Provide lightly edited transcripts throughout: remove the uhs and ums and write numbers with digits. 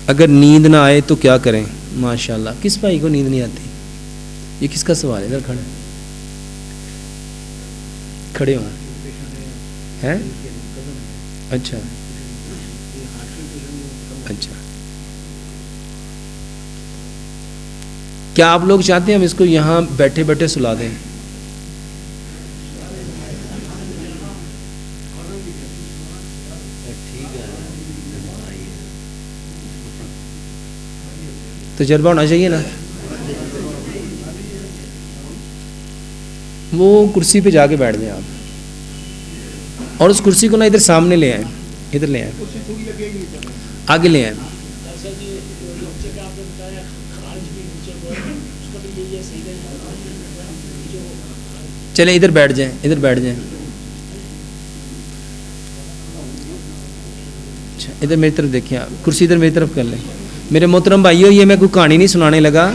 اگر نیند نہ آئے تو کیا کریں؟ ماشاءاللہ، کس بھائی کو نیند نہیں آتی؟ یہ کس کا سوال ہے؟ ادھر کھڑے ہوں ہیں؟ اچھا اچھا، کیا آپ لوگ چاہتے ہیں ہم اس کو یہاں بیٹھے بیٹھے سلا دیں؟ تجربہ ہونا چاہیے نا. وہ کرسی پہ جا کے بیٹھ جائیں آپ، اور اس کرسی کو نا ادھر سامنے لے آئیں، ادھر لے آئیں، آگے لے آئیں. چلیں ادھر بیٹھ جائیں، ادھر بیٹھ جائیں. اچھا ادھر میری طرف دیکھیں آپ، کرسی ادھر میری طرف کر لیں. میرے محترم بھائیو، یہ میں کوئی کہانی نہیں سنانے لگا،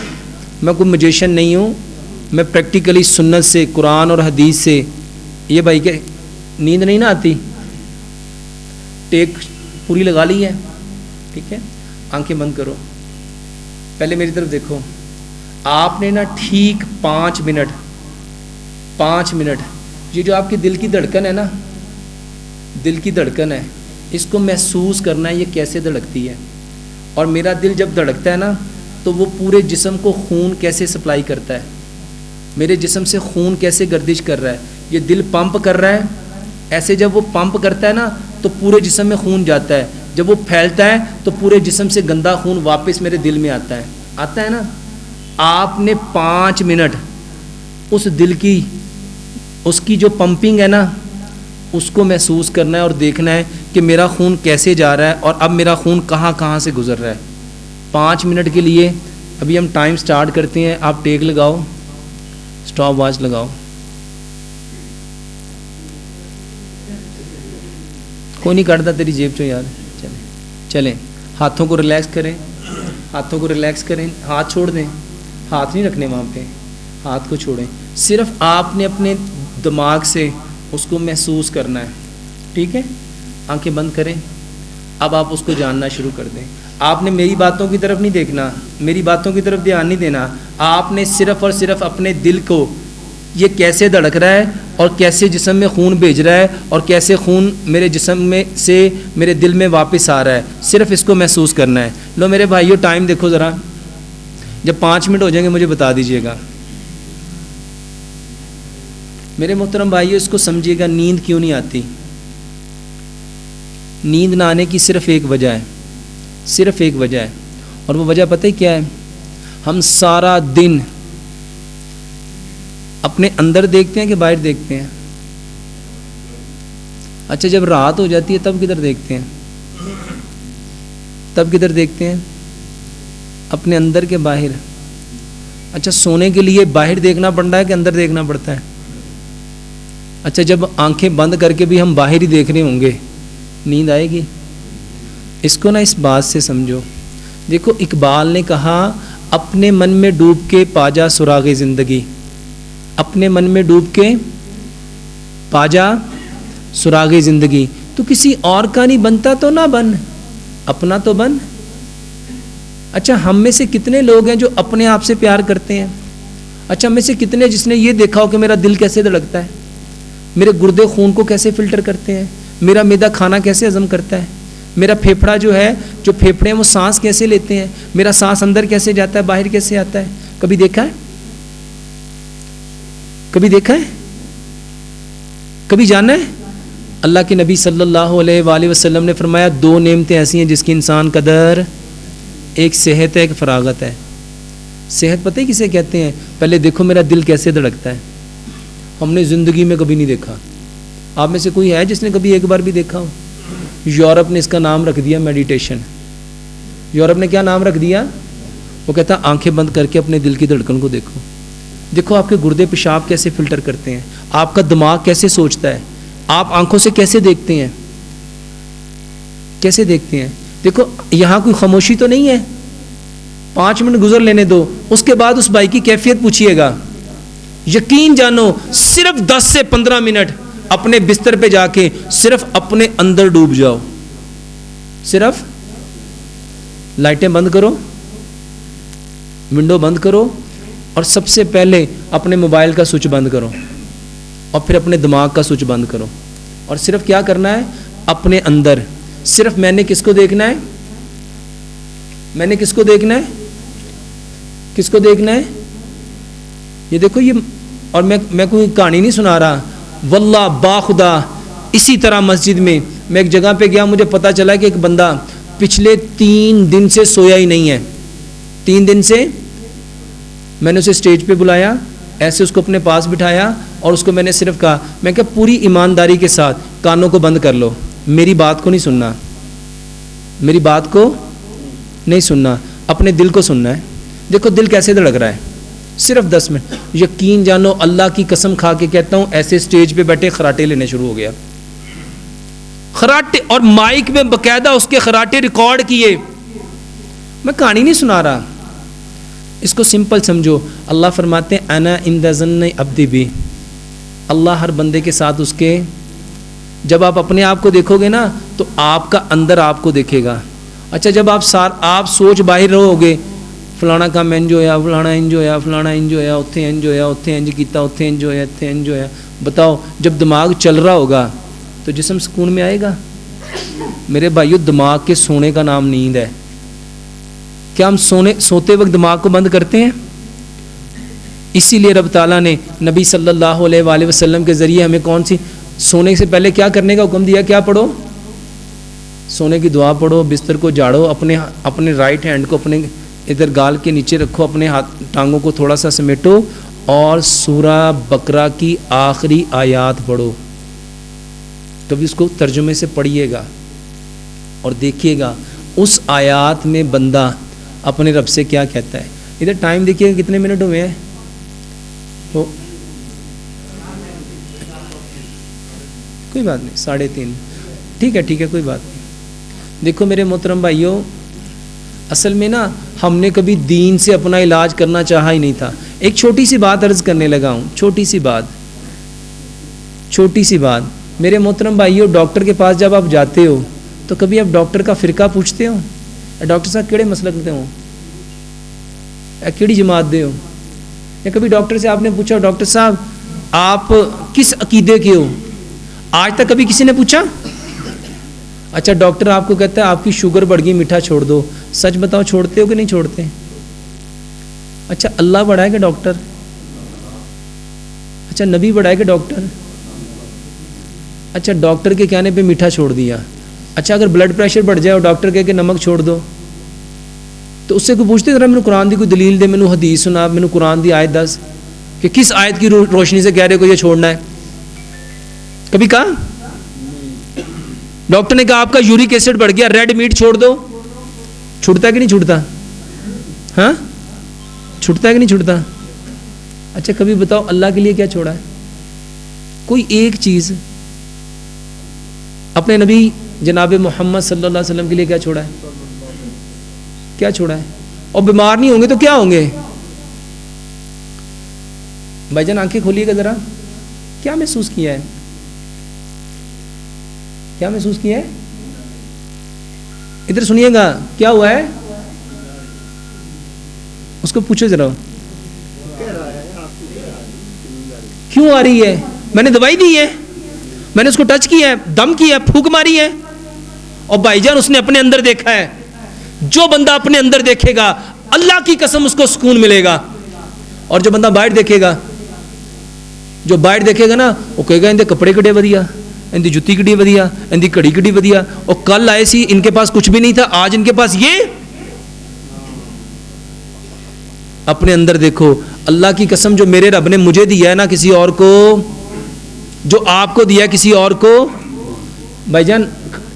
میں کوئی میوزیشین نہیں ہوں، میں پریکٹیکلی سنت سے، قرآن اور حدیث سے. یہ بھائی کہ نیند نہیں نہ آتی؟ ٹیک پوری لگا لی ہے؟ ٹھیک ہے، آنکھیں بند کرو، پہلے میری طرف دیکھو. آپ نے نا ٹھیک 5 منٹ یہ جو آپ کی دل کی دھڑکن ہے نا، دل کی دھڑکن ہے، اس کو محسوس کرنا ہے یہ کیسے دھڑکتی ہے. اور میرا دل جب دھڑکتا ہے نا تو وہ پورے جسم کو خون کیسے سپلائی کرتا ہے، میرے جسم سے خون کیسے گردش کر رہا ہے. یہ دل پمپ کر رہا ہے، ایسے جب وہ پمپ کرتا ہے نا تو پورے جسم میں خون جاتا ہے، جب وہ پھیلتا ہے تو پورے جسم سے گندا خون واپس میرے دل میں آتا ہے نا. آپ نے 5 منٹ اس دل کی، اس کی جو پمپنگ ہے نا، اس کو محسوس کرنا ہے اور دیکھنا ہے کہ میرا خون کیسے جا رہا ہے اور اب میرا خون کہاں کہاں سے گزر رہا ہے. 5 منٹ کے لیے ابھی ہم ٹائم سٹارٹ کرتے ہیں. آپ ٹیک لگاؤ، سٹاپ واچ لگاؤ. کوئی نہیں کاٹتا تیری جیب چوں یار. چلیں ہاتھوں کو ریلیکس کریں، ہاتھوں کو ریلیکس کریں. ہاتھ چھوڑ دیں، ہاتھ نہیں رکھنے وہاں پہ، ہاتھ کو چھوڑیں. صرف آپ نے اپنے دماغ سے اس کو محسوس کرنا ہے. ٹھیک ہے، آنکھیں بند کریں. اب آپ اس کو جاننا شروع کر دیں. آپ نے میری باتوں کی طرف نہیں دیکھنا، میری باتوں کی طرف دھیان نہیں دینا. آپ نے صرف اور صرف اپنے دل کو، یہ کیسے دھڑک رہا ہے اور کیسے جسم میں خون بھیج رہا ہے اور کیسے خون میرے جسم میں سے میرے دل میں واپس آ رہا ہے، صرف اس کو محسوس کرنا ہے. لو میرے بھائیو ٹائم دیکھو ذرا، جب 5 منٹ ہو جائیں گے مجھے بتا دیجئے گا. میرے محترم بھائیو اس کو سمجھیے گا، نیند کیوں نہیں آتی؟ نیند نہ آنے کی صرف ایک وجہ ہے، صرف ایک وجہ ہے. اور وہ وجہ پتہ ہی کیا ہے؟ ہم سارا دن اپنے اندر دیکھتے ہیں کہ باہر دیکھتے ہیں؟ اچھا جب رات ہو جاتی ہے تب کدھر دیکھتے ہیں؟ تب کدھر دیکھتے ہیں؟ اپنے اندر کے باہر. اچھا سونے کے لیے باہر دیکھنا پڑتا ہے کہ اندر دیکھنا پڑتا ہے؟ اچھا جب آنکھیں بند کر کے بھی ہم باہر ہی دیکھ رہے ہوں گے، نیند آئے گی؟ اس کو نا اس بات سے سمجھو. دیکھو اقبال نے کہا، اپنے من میں ڈوب کے پا جا سراغ زندگی. اپنے من میں ڈوب کے پا جا سراغ زندگی. تو کسی اور کا نہیں بنتا تو نہ بن، اپنا تو بن. اچھا ہم میں سے کتنے لوگ ہیں جو اپنے آپ سے پیار کرتے ہیں؟ اچھا ہم میں سے کتنے جس نے یہ دیکھا ہو کہ میرا دل کیسے دھڑکتا ہے، میرے گردے خون کو کیسے فلٹر کرتے ہیں، میرا معدہ کھانا کیسے ہضم کرتا ہے، میرا پھیپھڑا جو ہے، جو پھیپھڑے ہیں وہ سانس کیسے لیتے ہیں، میرا سانس اندر کیسے جاتا ہے باہر کیسے آتا ہے؟ کبھی دیکھا ہے؟ کبھی دیکھا ہے؟ کبھی جانا ہے؟ اللہ کے نبی صلی اللہ علیہ وآلہ وسلم نے فرمایا 2 نعمتیں ایسی ہیں جس کی انسان قدر، ایک صحت ہے، ایک فراغت ہے. صحت پتہ ہی کسے کہتے ہیں؟ پہلے دیکھو میرا دل کیسے دھڑکتا ہے. ہم نے زندگی میں کبھی نہیں دیکھا. آپ میں سے کوئی ہے جس نے کبھی ایک بار بھی دیکھا ہو؟ یورپ نے اس کا نام رکھ دیا میڈیٹیشن. یورپ نے کیا نام رکھ دیا؟ وہ کہتا آنکھیں بند کر کے اپنے دل کی دھڑکن کو دیکھو. دیکھو آپ کے گردے پیشاب کیسے فلٹر کرتے ہیں، آپ کا دماغ کیسے سوچتا ہے، آپ آنکھوں سے کیسے دیکھتے ہیں، کیسے دیکھتے ہیں. دیکھو یہاں کوئی خاموشی تو نہیں ہے. 5 منٹ گزر لینے دو، اس کے بعد اس بھائی کی کیفیت پوچھیے گا. یقین جانو صرف 10 سے 15 منٹ اپنے بستر پہ جا کے صرف اپنے اندر ڈوب جاؤ. صرف لائٹیں بند کرو, ونڈو بند کرو, اور سب سے پہلے اپنے موبائل کا سوئچ بند کرو, اور پھر اپنے دماغ کا سوئچ بند کرو, اور صرف کیا کرنا ہے, اپنے اندر صرف میں نے کس کو دیکھنا ہے, میں نے کس کو دیکھنا ہے, کس کو دیکھنا ہے, یہ دیکھو یہ, اور میں کوئی کہانی نہیں سنا رہا, واللہ باخدا اسی طرح مسجد میں ایک جگہ پہ گیا, مجھے پتا چلا کہ ایک بندہ پچھلے 3 دن سے سویا ہی نہیں ہے, 3 دن سے. میں نے اسے اسٹیج پہ بلایا, ایسے اس کو اپنے پاس بٹھایا, اور اس کو میں نے صرف کہا, میں کہ پوری ایمانداری کے ساتھ کانوں کو بند کر لو, میری بات کو نہیں سننا, میری بات کو نہیں سننا, اپنے دل کو سننا ہے. دیکھو دل کیسے دھڑک رہا ہے, صرف 10 منٹ. یقین جانو اللہ کی قسم کھا کے کہتا ہوں, ایسے اسٹیج پہ بیٹھے خراٹے لینے شروع ہو گیا, خراٹے, اور مائک میں باقاعدہ اس کے خراٹے ریکارڈ کیے. میں کہانی نہیں سنا رہا, اس کو سمپل سمجھو. اللہ فرماتے ہیں انا عند ظن عبدی بی, اللہ ہر بندے کے ساتھ اس کے, جب آپ اپنے آپ کو دیکھو گے نا تو آپ کا اندر آپ کو دیکھے گا. اچھا جب آپ سوچ باہر رہو گے, فلانا کام انج ہویا, فلانا انج ہویا, فلانا انج ہویا, اتنے انج ہویا, اتنے انج کیتا, اتنے انج ہویا, اتنے انج ہویا. بتاؤ جب دماغ چل رہا ہوگا تو جسم سکون میں آئے گا؟ میرے بھائیو دماغ کے سونے کا نام نیند ہے. کیا ہم سوتے وقت دماغ کو بند کرتے ہیں؟ اسی لیے رب تعالیٰ نے نبی صلی اللہ علیہ وآلہ وسلم کے ذریعے ہمیں کون سی, سونے سے پہلے کیا کرنے کا حکم دیا؟ کیا پڑھو؟ سونے کی دعا پڑھو, بستر کو جھاڑو, اپنے رائٹ ہینڈ کو اپنے ادھر گال کے نیچے رکھو, اپنے ٹانگوں کو تھوڑا سا سمیٹو, اور سورہ بقرہ کی آخری آیات پڑھو. کبھی اس کو ترجمے سے پڑھیے گا اور دیکھیے گا اس آیات میں بندہ اپنے رب سے کیا کہتا ہے. ادھر ٹائم دیکھیے گا کتنے منٹ ہوئے ہیں, تو کوئی بات نہیں, 3:30. ٹھیک ہے, کوئی بات نہیں. دیکھو میرے محترم بھائیوں, اصل میں نا ہم نے کبھی دین سے اپنا علاج کرنا چاہا ہی نہیں تھا. ایک چھوٹی سی بات عرض کرنے لگا ہوں, چھوٹی سی بات. میرے محترم بھائیوں, ڈاکٹر کے پاس جب آپ جاتے ہو تو کبھی آپ ڈاکٹر کا فرقہ پوچھتے ہو, ڈاکٹر صاحب کیڑے مسلک دے ہو, کیڑی جماعت دے ہو؟ یا کبھی ڈاکٹر سے آپ نے پوچھا ڈاکٹر صاحب آپ کس عقیدے کے ہو؟ آج تک کبھی کسی نے پوچھا؟ اچھا ڈاکٹر آپ کو کہتا ہے آپ کی شوگر بڑھ گئی, میٹھا چھوڑ دو. سچ بتاؤ چھوڑتے ہو کہ نہیں چھوڑتے؟ اچھا اللہ بڑھائے کہ ڈاکٹر؟ اچھا نبی بڑھائے کہ ڈاکٹر؟ اچھا ڈاکٹر کے کہنے پہ میٹھا چھوڑ دیا. اچھا اگر بلڈ پریشر بڑھ جائے اور ڈاکٹر کہے کہ نمک چھوڑ دو, تو اس سے کوئی پوچھتے ذرا مینوں قرآن دی کوئی دلیل دے, مینوں حدیث سنا, مینوں قرآن دی آیت دس کہ کس آیت کی روشنی سے کہہ رہے کو یہ چھوڑنا ہے؟ کبھی کہا؟ ڈاکٹر نے کہا آپ کا یورک ایسڈ بڑھ گیا, ریڈ میٹ چھوڑ دو. چھوڑتا ہے کہ نہیں چھوڑتا؟ ہاں چھوڑتا ہے کہ نہیں چھوڑتا؟ اچھا کبھی بتاؤ اللہ کے لیے کیا چھوڑا ہے؟ کوئی ایک چیز. اپنے نبی جناب محمد صلی اللہ علیہ وسلم کے لیے کیا چھوڑا ہے؟ کیا چھوڑا ہے؟ اور بیمار نہیں ہوں گے تو کیا ہوں گے؟ بھائی جان آنکھیں کھولیے گا ذرا, کیا محسوس کیا ہے؟ کیا محسوس کیا ہے؟ ادھر سنیے گا, کیا ہوا ہے؟ اس کو پوچھو ذرا کیوں آ رہی ہے. میں نے دوائی دی ہے, میں نے اس کو ٹچ کیا ہے, دم کیا ہے, پھونک ماری ہے, اور بھائی جان اس نے اپنے اندر دیکھا ہے. جو بندہ اپنے اندر دیکھے گا اللہ کی قسم اس کو سکون ملے گا. اور جو بندہ باہر دیکھے گا, نا وہ کہے گا اندے کپڑے کڈے ودیا, اندی جُتی کڈی ودیا, اندی کڑی کڈی ودیا, اور کل آئے سی ان کے پاس کچھ بھی نہیں تھا, آج ان کے پاس یہ. اپنے اندر دیکھو. اللہ کی قسم جو میرے رب نے مجھے دیا ہے نا کسی اور کو, جو آپ کو دیا کسی اور کو, بھائی جان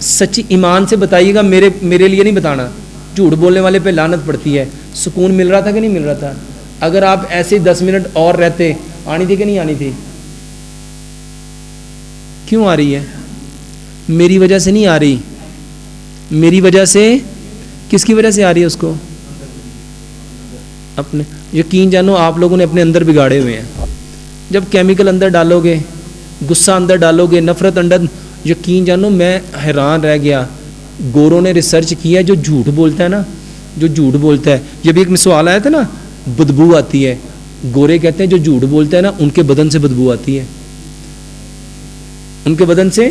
سچی ایمان سے بتائیے گا, میرے لیے نہیں بتانا, جھوٹ بولنے والے پہ لعنت پڑتی ہے. سکون مل رہا تھا کہ نہیں مل رہا تھا؟ اگر آپ ایسے 10 منٹ اور رہتے, آنی تھی کہ نہیں آنی تھی؟ کیوں آ رہی ہے؟ میری وجہ سے نہیں آ رہی, میری وجہ سے. کس کی وجہ سے آ رہی ہے اس کو؟ اپنے. یقین جانو آپ لوگوں نے اپنے اندر بگاڑے ہوئے ہیں. جب کیمیکل اندر ڈالو گے, غصہ اندر ڈالو گے, نفرت اندر, یقین جانو میں حیران رہ گیا. گوروں نے ریسرچ کیا, جو جھوٹ بولتا ہے نا جو جھوٹ بولتا ہے. یہ بھی ایک میں سوال آیا تھا نا, بدبو آتی ہے. گورے کہتے ہیں جو جھوٹ بولتا ہے نا ان کے بدن سے بدبو آتی ہے, ان کے بدن سے